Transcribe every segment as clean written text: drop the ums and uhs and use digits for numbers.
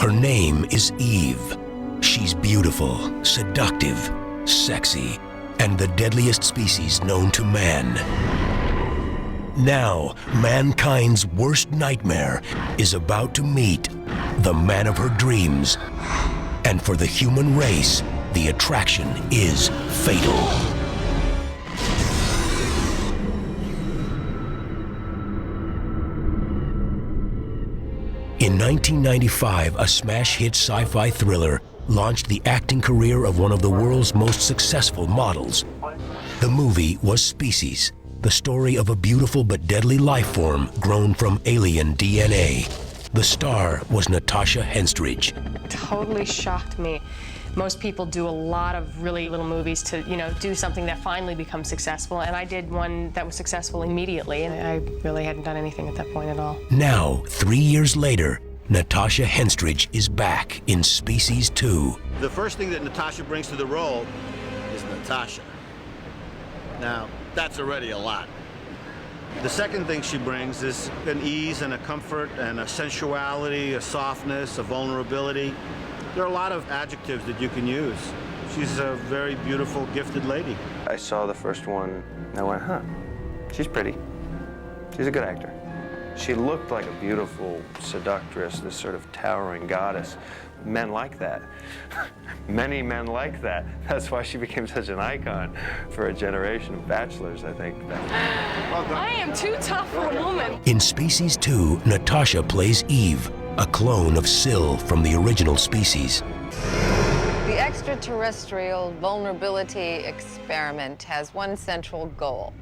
Her name is Eve. She's beautiful, seductive, sexy, and the deadliest species known to man. Now, mankind's worst nightmare is about to meet the man of her dreams. And for the human race, the attraction is fatal. In 1995, a smash hit sci-fi thriller launched the acting career of one of the world's most successful models. The movie was Species, the story of a beautiful but deadly life form grown from alien DNA. The star was Natasha Henstridge. Totally shocked me. Most people do a lot of really little movies to, do something that finally becomes successful, and I did one that was successful immediately, and I really hadn't done anything at that point at all. Now, 3 years later, Natasha Henstridge is back in Species 2. The first thing that Natasha brings to the role is Natasha. Now, that's already a lot. The second thing she brings is an ease and a comfort and a sensuality, a softness, a vulnerability. There are a lot of adjectives that you can use. She's a very beautiful, gifted lady. I saw the first one, and I went, huh, she's pretty. She's a good actor. She looked like a beautiful seductress, this sort of towering goddess. Men like that. Many men like that. That's why she became such an icon for a generation of bachelors, I think. I am too tough for a woman. In Species 2, Natasha plays Eve, a clone of Syl from the original Species. The extraterrestrial vulnerability experiment has one central goal: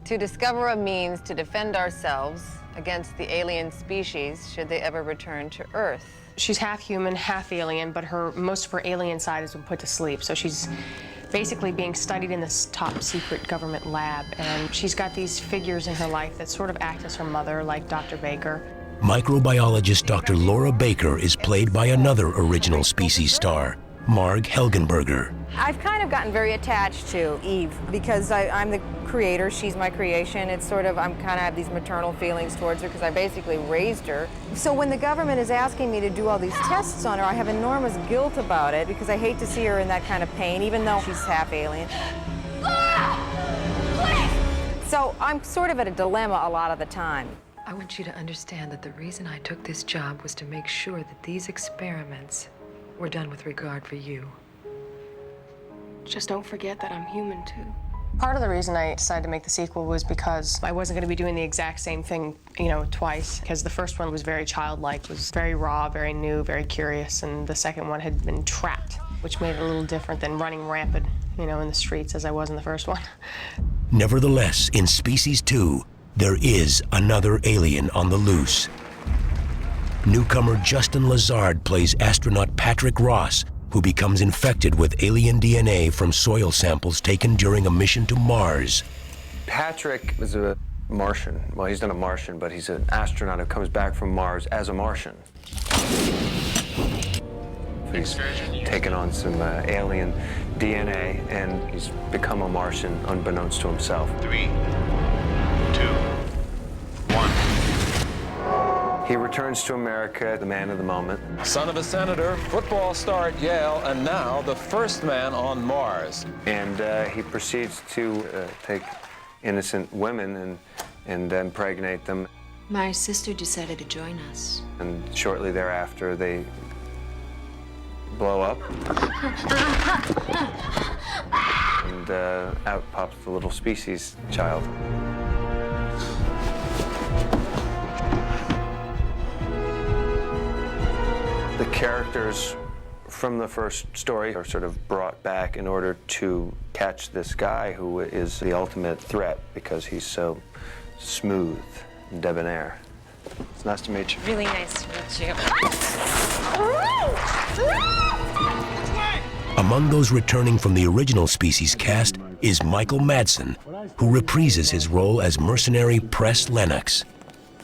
to discover a means to defend ourselves against the alien species should they ever return to Earth. She's half human, half alien, but most of her alien side has been put to sleep. So she's basically being studied in this top secret government lab, and she's got these figures in her life that sort of act as her mother, like Dr. Baker. Microbiologist Dr. Laura Baker is played by another original Species star, Marg Helgenberger. I've kind of gotten very attached to Eve because I'm the creator, she's my creation. It's sort of, I'm kind of have these maternal feelings towards her because I basically raised her. So when the government is asking me to do all these tests on her, I have enormous guilt about it because I hate to see her in that kind of pain, even though she's half alien. So I'm sort of at a dilemma a lot of the time. I want you to understand that the reason I took this job was to make sure that these experiments were done with regard for you. Just don't forget that I'm human, too. Part of the reason I decided to make the sequel was because I wasn't going to be doing the exact same thing, twice. Because the first one was very childlike, was very raw, very new, very curious, and the second one had been trapped, which made it a little different than running rampant, in the streets as I was in the first one. Nevertheless, in Species 2, there is another alien on the loose. Newcomer Justin Lazard plays astronaut Patrick Ross, who becomes infected with alien DNA from soil samples taken during a mission to Mars. Patrick is a Martian. Well, he's not a Martian, but he's an astronaut who comes back from Mars as a Martian. He's taken on some alien DNA, and he's become a Martian unbeknownst to himself. 3, 2, 1. He returns to America, the man of the moment. Son of a senator, football star at Yale, and now the first man on Mars. And he proceeds to take innocent women and impregnate them. My sister decided to join us. And shortly thereafter, they blow up. And out pops the little Species child. The characters from the first story are sort of brought back in order to catch this guy who is the ultimate threat because he's so smooth and debonair. It's nice to meet you. Really nice to meet you. Among those returning from the original Species cast is Michael Madsen, who reprises his role as mercenary Press Lennox.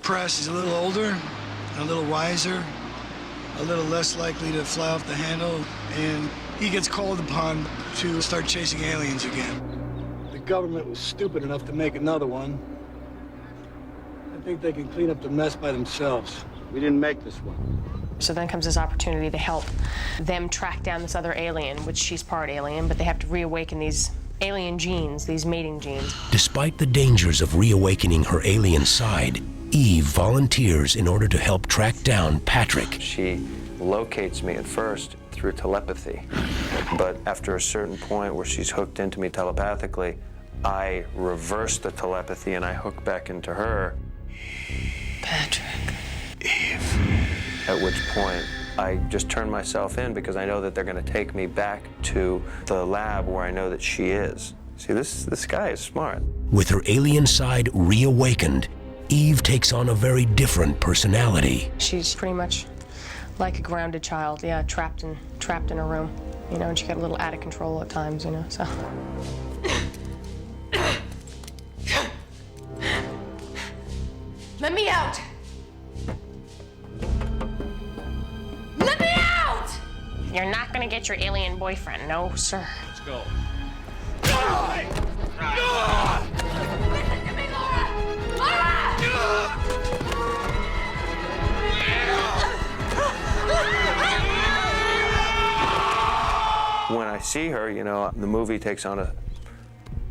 Press is a little older, a little wiser, a little less likely to fly off the handle, and he gets called upon to start chasing aliens again. The government was stupid enough to make another one. I think they can clean up the mess by themselves. We didn't make this one. So then comes this opportunity to help them track down this other alien, which she's part alien, but they have to reawaken these alien genes, these mating genes. Despite the dangers of reawakening her alien side, Eve volunteers in order to help track down Patrick. She locates me at first through telepathy, but after a certain point where she's hooked into me telepathically, I reverse the telepathy and I hook back into her. Patrick. Eve. At which point, I just turn myself in because I know that they're going to take me back to the lab where I know that she is. See, this guy is smart. With her alien side reawakened, Eve takes on a very different personality. She's pretty much like a grounded child, yeah, trapped in a room, you know, and she got a little out of control at times, you know, so. Let me out! Let me out! You're not gonna get your alien boyfriend, no, sir. Let's go. Listen to me, Laura! Laura! When I see her, you know, the movie takes on a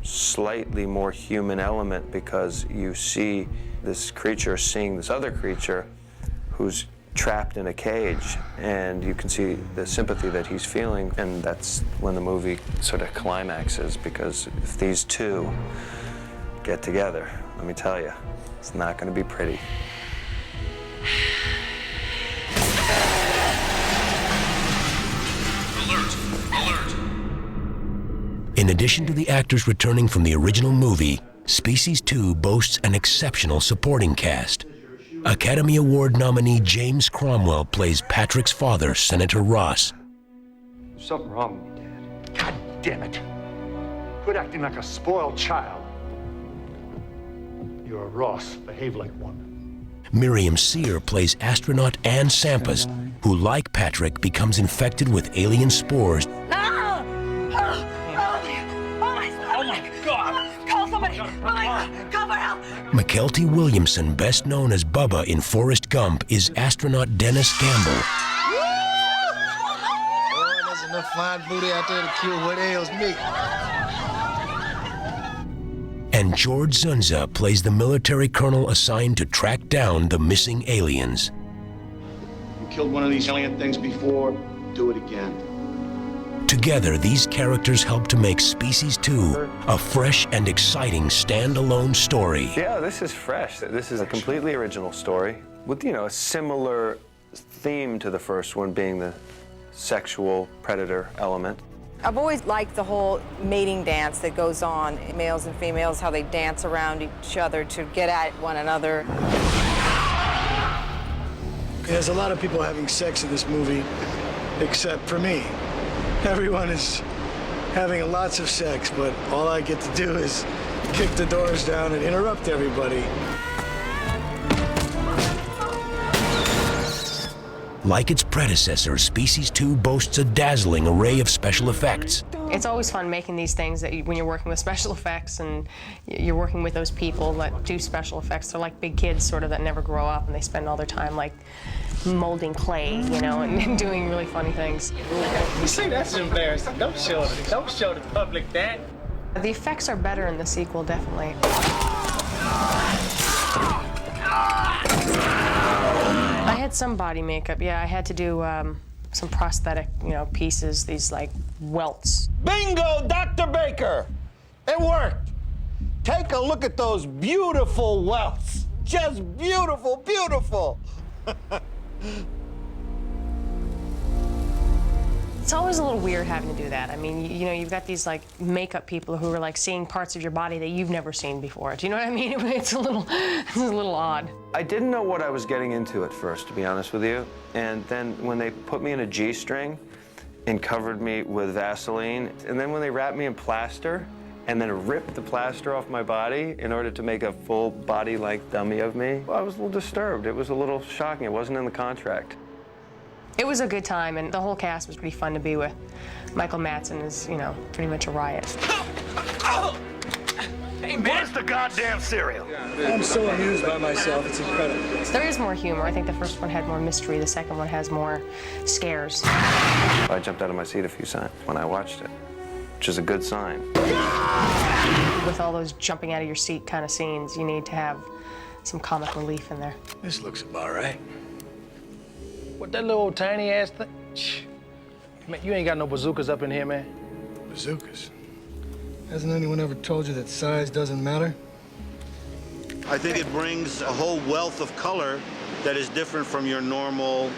slightly more human element because you see this creature seeing this other creature who's trapped in a cage, and you can see the sympathy that he's feeling, and that's when the movie sort of climaxes, because if these two get together, let me tell you, it's not going to be pretty. Alert! In addition to the actors returning from the original movie, Species 2 boasts an exceptional supporting cast. Academy Award nominee James Cromwell plays Patrick's father, Senator Ross. There's something wrong with me, Dad. God damn it. Quit acting like a spoiled child. You're a Ross. Behave like one. Miriam Sear plays astronaut Ann Sampas, who, like Patrick, becomes infected with alien spores. McKelty Williamson, best known as Bubba in Forrest Gump, is astronaut Dennis Gamble. Oh, there's enough fine booty out there to cure what ails me. And George Zunza plays the military colonel assigned to track down the missing aliens. You killed one of these alien things before, do it again. Together, these characters help to make Species 2 a fresh and exciting standalone story. Yeah, this is fresh. This is a completely original story with, you know, a similar theme to the first one, being the sexual predator element. I've always liked the whole mating dance that goes on, males and females, how they dance around each other to get at one another. There's a lot of people having sex in this movie, except for me. Everyone is having lots of sex, but all I get to do is kick the doors down and interrupt everybody. Like its predecessor, Species 2 boasts a dazzling array of special effects. It's always fun making these things that when you're working with special effects and you're working with those people that do special effects. They're like big kids, sort of, that never grow up, and they spend all their time like molding clay, you know, and doing really funny things. You see, that's embarrassing. Don't show the public that. The effects are better in the sequel, definitely. I had some body makeup, yeah. I had to do some prosthetic, you know, pieces, these like welts. Bingo, Dr. Baker! It worked. Take a look at those beautiful welts. Just beautiful, beautiful. It's always a little weird having to do that. I mean, you know, you've got these like makeup people who are like seeing parts of your body that you've never seen before. Do you know what I mean? It's a little odd. I didn't know what I was getting into at first, to be honest with you. And then when they put me in a G-string and covered me with Vaseline, and then when they wrapped me in plaster and then ripped the plaster off my body in order to make a full body-like dummy of me, well, I was a little disturbed. It was a little shocking. It wasn't in the contract. It was a good time, and the whole cast was pretty fun to be with. Michael Madsen is, you know, pretty much a riot. Hey, man. Where's the goddamn cereal? I'm so amused by myself, it's incredible. There is more humor. I think the first one had more mystery. The second one has more scares. I jumped out of my seat a few times when I watched it, which is a good sign. With all those jumping out of your seat kind of scenes, you need to have some comic relief in there. This looks about right. What that little tiny ass thing? Man, you ain't got no bazookas up in here, man. Bazookas? Hasn't anyone ever told you that size doesn't matter? I think it brings a whole wealth of color that is different from your normal.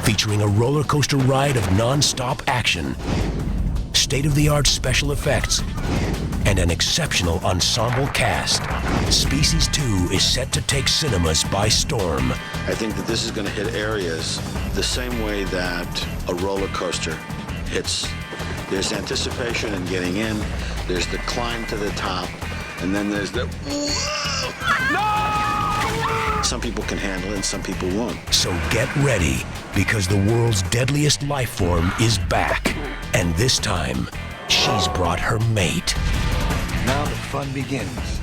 Featuring a roller coaster ride of non-stop action, state-of-the-art special effects, and an exceptional ensemble cast, Species 2 is set to take cinemas by storm. I think that this is going to hit areas the same way that a roller coaster hits. There's anticipation in getting in, there's the climb to the top, and then there's the no! Some people can handle it and some people won't. So get ready, because the world's deadliest life form is back. And this time, she's brought her mate. Now the fun begins.